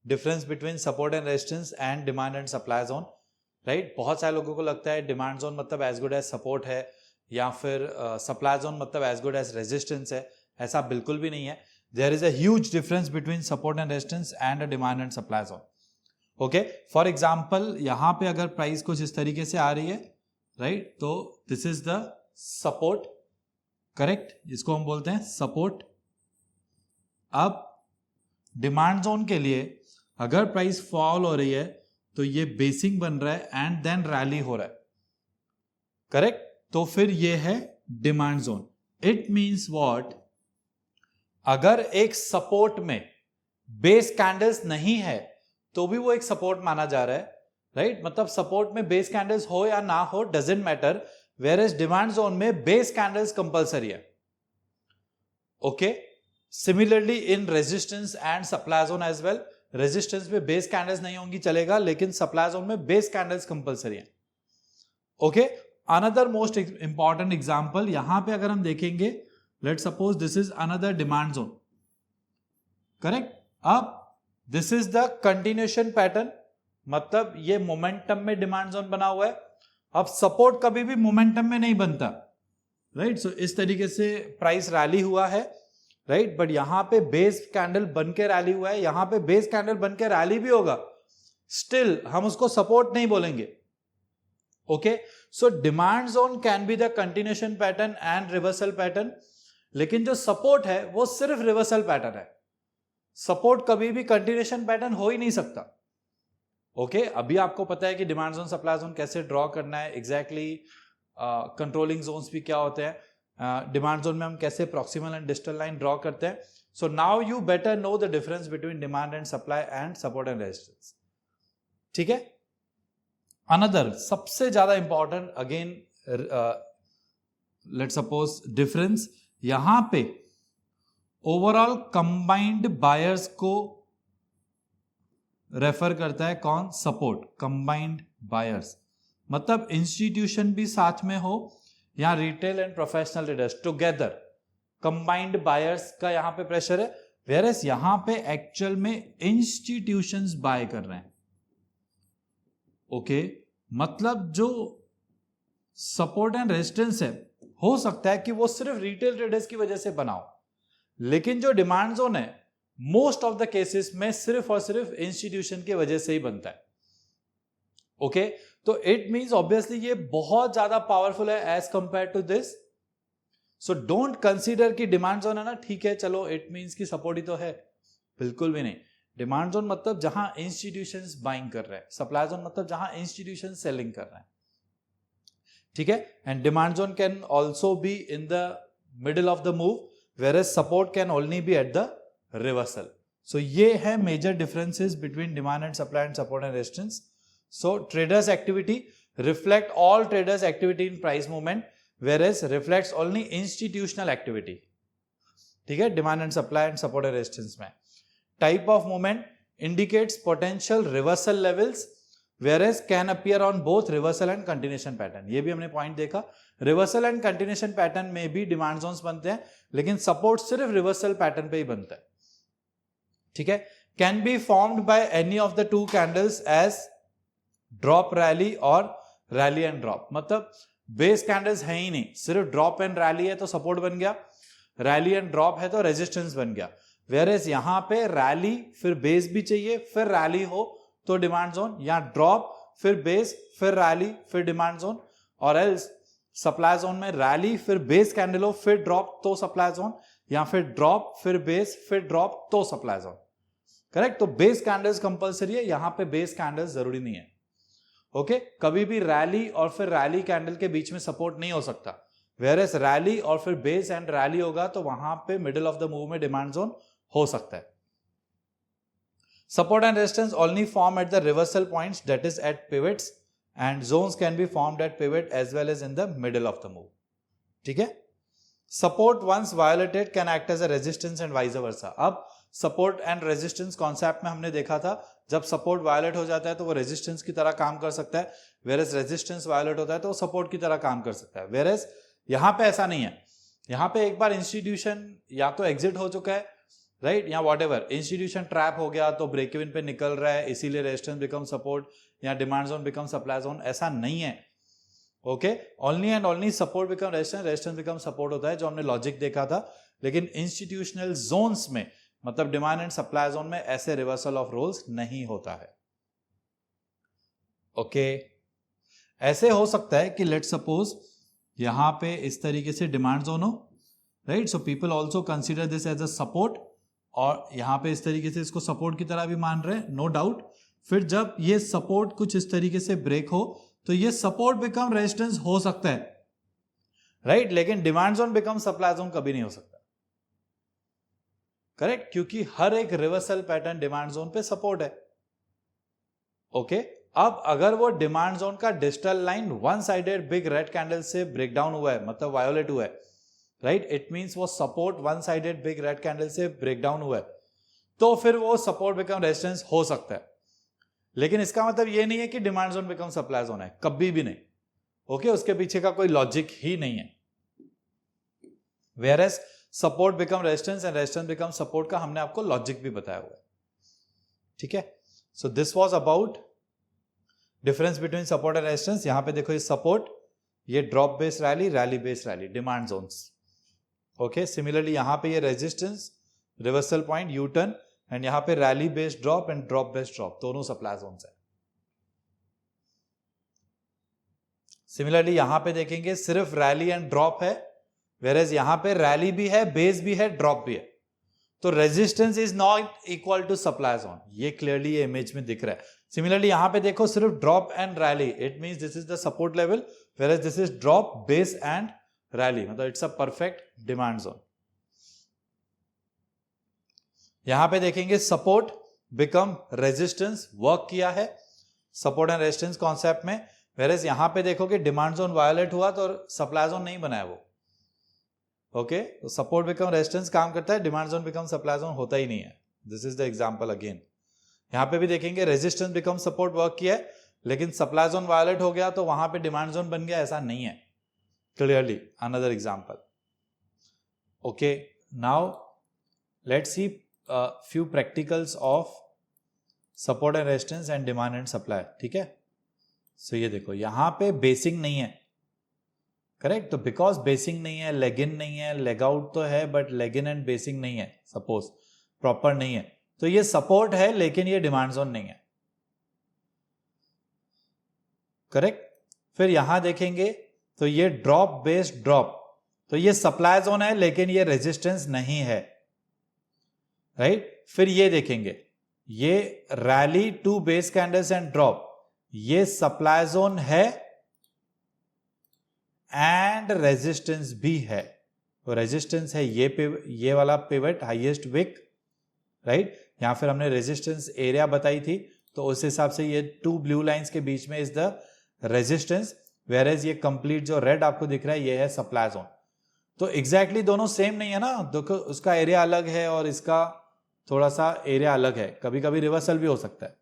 Difference between support and resistance and demand and supply zone, right. बहुत सारे लोगों को लगता है डिमांड जोन मतलब एज गुड एज सपोर्ट है, या फिर सप्लाई जोन मतलब एज गुड एज रेजिस्टेंस है। ऐसा बिल्कुल भी नहीं है। There is a huge difference between support and resistance and a demand and supply zone. Okay, for example यहां पे अगर प्राइस कुछ इस तरीके से आ रही है, राइट, तो this is the support, correct, इसको हम बोलते हैं सपोर्ट। अब डिमांड जोन के लिए अगर प्राइस फॉल हो रही है तो ये बेसिंग बन रहा है एंड देन रैली हो रहा है, करेक्ट, तो फिर ये है demand zone. It means what, अगर एक सपोर्ट में बेस कैंडल्स नहीं है तो भी वो एक सपोर्ट माना जा रहा है, राइट। मतलब सपोर्ट में बेस कैंडल्स हो या ना हो doesn't matter, where as demand zone में बेस कैंडल्स कंपलसरी है। Okay, similarly in resistance and supply zone as well, resistance में बेस कैंडल्स नहीं होंगी चलेगा, लेकिन सप्लाई जोन में बेस कैंडल्स कंपलसरी है। Okay, another most important example यहां पे अगर हम देखेंगे, let suppose this is another demand zone, correct. अब this is the continuation pattern, मतलब ये मोमेंटम में डिमांड जोन बना हुआ है। अब सपोर्ट कभी भी मोमेंटम में नहीं बनता, राइट। सो इस तरीके से प्राइस रैली हुआ है, राइट, बट यहां पे बेस कैंडल बन के रैली हुआ है, यहां पे बेस कैंडल बन के रैली भी होगा, स्टिल हम उसको सपोर्ट नहीं बोलेंगे। Okay, so demand zone can be the continuation pattern and reversal pattern, लेकिन जो सपोर्ट है वो सिर्फ रिवर्सल पैटर्न है। सपोर्ट कभी भी कंटिन्यूएशन पैटर्न हो ही नहीं सकता। ओके, अभी आपको पता है कि डिमांड जोन सप्लाई जोन कैसे ड्रॉ करना है, एग्जैक्टली कंट्रोलिंग जोन्स भी क्या होते हैं, डिमांड जोन में हम कैसे proximal and distal line draw करते हैं। So now you better know the difference between demand and supply and support and resistance, ठीक है। अनदर सबसे ज्यादा important again, let suppose difference, यहां पे ओवरऑल कंबाइंड बायर्स को रेफर करता है कौन, सपोर्ट, कंबाइंड बायर्स, मतलब इंस्टीट्यूशन भी साथ में हो, यहां retail and professional traders together, combined buyers का यहां पे प्रेशर है, वेयर एज यहां पे एक्चुअल में इंस्टीट्यूशंस बाय कर रहे हैं। ओके, मतलब जो सपोर्ट एंड रेजिस्टेंस है हो सकता है कि वो सिर्फ रिटेल ट्रेडर्स की वजह से बना हो, लेकिन जो डिमांड जोन है मोस्ट ऑफ द केसेस में सिर्फ और सिर्फ इंस्टीट्यूशन की वजह से ही बनता है। ओके, तो इट मींस ऑब्वियसली ये बहुत ज्यादा पावरफुल है as compare to this. So don't consider कि डिमांड जोन है ना, ठीक है चलो इट मींस कि सपोर्ट ही तो है, बिल्कुल भी नहीं। डिमांड जोन मतलब जहां इंस्टीट्यूशंस बाइंग कर रहे हैं, सप्लाई जोन मतलब जहां इंस्टीट्यूशन सेलिंग कर रहे हैं, ठीक है। And demand zone can also be in the middle of the move, whereas support can only be at the reversal. So ये है major differences between demand and supply and support and resistance. So traders activity reflect all traders activity in price movement, whereas reflects only institutional activity, ठीक है, demand and supply and support and resistance में। Type of movement indicates potential reversal levels, whereas can appear on both reversal and continuation pattern। ये भी हमने point देखा, reversal and continuation pattern में भी demand Jones बनते हैं, लेकिन सपोर्ट सिर्फ रिवर्सल पैटर्न पे ही बनता है, ठीक है। Can be formed by any of the two candles as drop rally और रैली एंड ड्रॉप, मतलब बेस कैंडल्स है ही नहीं, सिर्फ ड्रॉप एंड रैली है तो सपोर्ट बन गया, रैली एंड ड्रॉप है तो रेजिस्टेंस बन गया। वेयरएज यहां पे रैली फिर बेस भी चाहिए, फिर रैली हो तो डिमांड जोन, या ड्रॉप फिर बेस फिर रैली फिर डिमांड जोन, और एल्स सप्लाई जोन में रैली फिर बेस कैंडल हो फिर ड्रॉप तो सप्लाई जोन, या फिर ड्रॉप फिर बेस फिर ड्रॉप तो सप्लाई जोन, करेक्ट। तो बेस कैंडल्स कंपलसरी है, यहां पे बेस कैंडल्स जरूरी नहीं है। ओके, कभी भी रैली और फिर रैली कैंडल के बीच में सपोर्ट नहीं हो सकता, वेयरएज रैली और फिर बेस एंड रैली होगा तो वहां पे मिडिल ऑफ द मूव में डिमांड जोन हो सकता है। Support and resistance only form at the reversal points, that is at pivots, and zones can be formed at pivot as well as in the middle of the move, ठीक है। support once violated can act as a resistance and vice versa। अब support and resistance concept में हमने देखा था, जब support violate हो जाता है तो वो resistance की तरह काम कर सकता है, whereas resistance violate होता है तो वो support की तरह काम कर सकता है, whereas यहां पे ऐसा नहीं है। यहां पे एक बार institution या तो exit हो चुका है, राइट, या वॉट एवर इंस्टीट्यूशन ट्रैप हो गया तो ब्रेक इवन पे निकल रहा है, इसीलिए रेजिस्टेंस बिकम सपोर्ट या demand zone become supply zone, ऐसा नहीं है. Okay, only and only support become resistance, resistance become support होता है, जो हमने लॉजिक देखा था. लेकिन इंस्टीट्यूशनल जोन्स में, मतलब डिमांड एंड सप्लाई जोन में, ऐसे रिवर्सल ऑफ रोल्स नहीं होता है. ओके, ऐसे हो सकता है कि लेट सपोज यहां पे इस तरीके से डिमांड जोन हो, right, so people also consider this as a support, और यहां पे इस तरीके से इसको सपोर्ट की तरह भी मान रहे हैं, नो डाउट. फिर जब ये सपोर्ट कुछ इस तरीके से ब्रेक हो तो ये सपोर्ट बिकम रेजिस्टेंस हो सकता है, राइट, लेकिन demand zone become supply zone कभी नहीं हो सकता. करेक्ट, क्योंकि हर एक रिवर्सल पैटर्न डिमांड जोन पे सपोर्ट है. ओके, अब अगर वो डिमांड जोन का digital line one sided big red candle से ब्रेक डाउन हुआ है, मतलब वायोलेट हुआ है, राइट, इट मींस वो support one sided big red candle से ब्रेक डाउन हुआ है, तो फिर वो सपोर्ट बिकम रेजिस्टेंस हो सकता है. लेकिन इसका मतलब ये नहीं है कि demand zone become supply zone है, कभी भी नहीं. ओके, उसके पीछे का कोई लॉजिक ही नहीं है. Whereas support become resistance and resistance become support का हमने आपको लॉजिक भी बताया हुआ है. ठीक है, so this was about difference between support and resistance. यहां पे देखो ये सपोर्ट, ये drop based rally, rally based rally, demand zones. Okay, similarly यहां पे ये resistance, reversal point, U turn, and यहां पे rally based drop and drop based drop, दोनों सप्लाई जोन्स है. सिमिलरली यहां पे देखेंगे सिर्फ रैली एंड ड्रॉप है, वेरेज यहां पे रैली भी है, बेस भी है, ड्रॉप भी है. तो resistance is not equal to supply zone, ये क्लियरली ये इमेज में दिख रहा है. सिमिलरली यहां पे देखो सिर्फ drop and rally, it means this is the support level, whereas this is drop, base and rally, मतलब it's a perfect demand zone. यहां पे देखेंगे सपोर्ट बिकम रेजिस्टेंस वर्क किया है सपोर्ट एंड रेजिस्टेंस कॉन्सेप्ट में, वेरेज यहां पे देखोगे डिमांड जोन वायोलेट हुआ तो सप्लाई जोन नहीं बनाया वो. ओके, तो सपोर्ट बिकम रेजिस्टेंस काम करता है, demand zone become supply zone होता ही नहीं है. This is the example again. यहां पे भी देखेंगे रेजिस्टेंस बिकम सपोर्ट वर्क किया है, लेकिन सप्लाई जोन वायोलेट हो गया तो वहां पे डिमांड जोन बन गया, ऐसा नहीं है. Clearly another example. Okay, now let's see few practicals of support and resistance and demand and supply. ठीक है, सो ये देखो यहां पे बेसिंग नहीं है, करेक्ट, तो बिकॉज बेसिंग नहीं है, लेग इन नहीं है, लेग आउट तो है but leg in and basin नहीं है, सपोज प्रॉपर नहीं है, तो ये सपोर्ट है लेकिन ये डिमांड जोन नहीं है. करेक्ट, फिर यहां देखेंगे तो ये ड्रॉप बेस्ड ड्रॉप, तो ये सप्लाई जोन है लेकिन ये रेजिस्टेंस नहीं है, राइट. फिर ये देखेंगे ये rally to base candles and drop, ये सप्लाई जोन है एंड रेजिस्टेंस भी है. तो रेजिस्टेंस है ये वाला पिवट हाईएस्ट विक, राइट. यहां फिर हमने रेजिस्टेंस एरिया बताई थी, तो उस हिसाब से ये टू ब्लू लाइंस के बीच में इज द रेजिस्टेंस, वेयरएज ये कंप्लीट जो रेड आपको दिख रहा है ये है सप्लाई जोन. तो एग्जैक्टली दोनों सेम नहीं है ना, देखो उसका एरिया अलग है और इसका थोड़ा सा एरिया अलग है, कभी कभी रिवर्सल भी हो सकता है,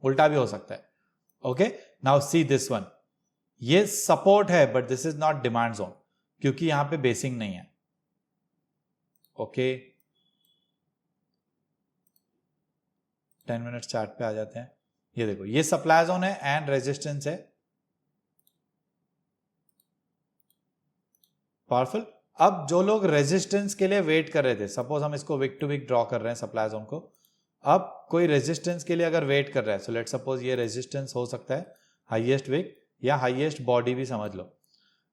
उल्टा भी हो सकता है. Okay, now see this one, ये सपोर्ट है but this is not demand zone क्योंकि यहां पे बेसिंग नहीं है. ओके, 10 मिनट चार्ट पे आ जाते हैं. ये देखो ये सप्लाई जोन है एंड रेजिस्टेंस है, पावरफुल. अब जो लोग रेजिस्टेंस के लिए वेट कर रहे थे, सपोज हम इसको विक टू विक ड्रॉ कर रहे हैं सप्लाई जोन को, अब कोई रेजिस्टेंस के लिए अगर वेट कर रहा है, सो लेट सपोज ये रेजिस्टेंस हो सकता है हाईएस्ट विक या हाईएस्ट बॉडी भी समझ लो,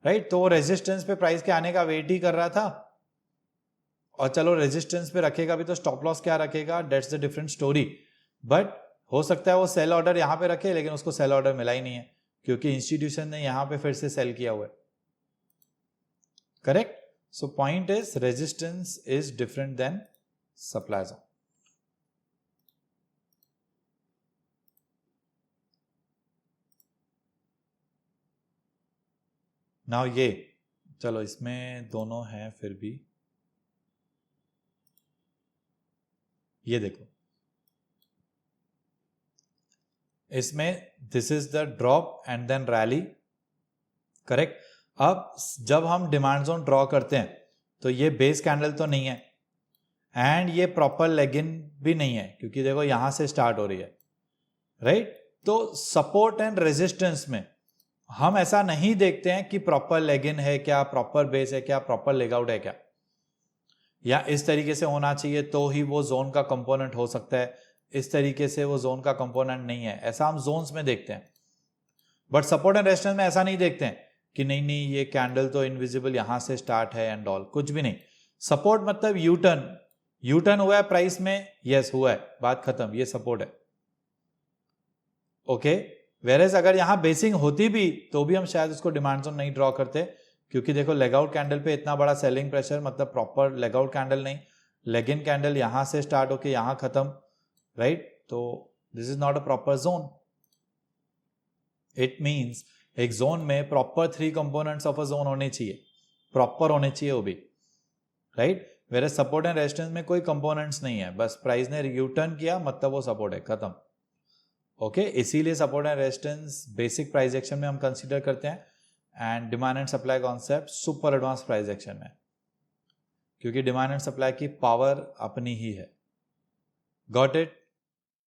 राइट. तो वो रेजिस्टेंस पे प्राइस के आने का वेट ही कर रहा था, और चलो रेजिस्टेंस पे रखेगा भी तो स्टॉप लॉस क्या रखेगा, that's the different story. But हो सकता है वो सेल ऑर्डर यहां पे रखे लेकिन उसको सेल ऑर्डर मिला ही नहीं है क्योंकि इंस्टीट्यूशन ने यहां पे फिर से सेल किया हुआ है. Correct, so point is resistance is different than supply zone. Now ये चलो इसमें दोनों हैं, फिर भी ये देखो इसमें this is the drop and then rally, correct. अब जब हम डिमांड जोन ड्रॉ करते हैं तो ये बेस कैंडल तो नहीं है एंड ये प्रॉपर लेग इन भी नहीं है क्योंकि देखो यहां से स्टार्ट हो रही है, राइट? तो सपोर्ट एंड रेजिस्टेंस में हम ऐसा नहीं देखते हैं कि प्रॉपर लेग इन है क्या, प्रॉपर बेस है क्या, प्रॉपर लेग आउट है क्या, या इस तरीके से होना चाहिए तो ही वो जोन का कंपोनेंट हो सकता है, इस तरीके से वो जोन का कंपोनेंट नहीं है, ऐसा हम जोन्स में देखते हैं। बट सपोर्ट एंड रेजिस्टेंस में ऐसा नहीं देखते हैं कि नहीं नहीं ये कैंडल तो इनविजिबल यहां से स्टार्ट है एंड ऑल, कुछ भी नहीं। सपोर्ट मतलब यू टर्न हुआ है प्राइस में, यस हुआ है, बात खत्म, ये सपोर्ट है। ओके, वेरेज अगर यहां बेसिंग होती भी तो भी हम शायद उसको डिमांड जोन नहीं ड्रॉ करते, क्योंकि देखो लेग आउट कैंडल पे इतना बड़ा सेलिंग प्रेशर, मतलब प्रॉपर लेग आउट कैंडल नहीं, लेग इन कैंडल यहां से स्टार्ट होके यहां खत्म, राइट? तो this is not a proper zone. It means एक जोन में proper 3 components of a zone होने चाहिए, प्रॉपर होने चाहिए वो भी, right? Were support and resistance में कोई कंपोनेंट्स नहीं है, बस प्राइस ने यू टर्न किया मतलब वो सपोर्ट है, खत्म। ओके, इसीलिए support and resistance basic price action में हम कंसीडर करते हैं, and demand and supply concept super advance price action में, क्योंकि डिमांड एंड सप्लाई की पावर अपनी ही है। Got it?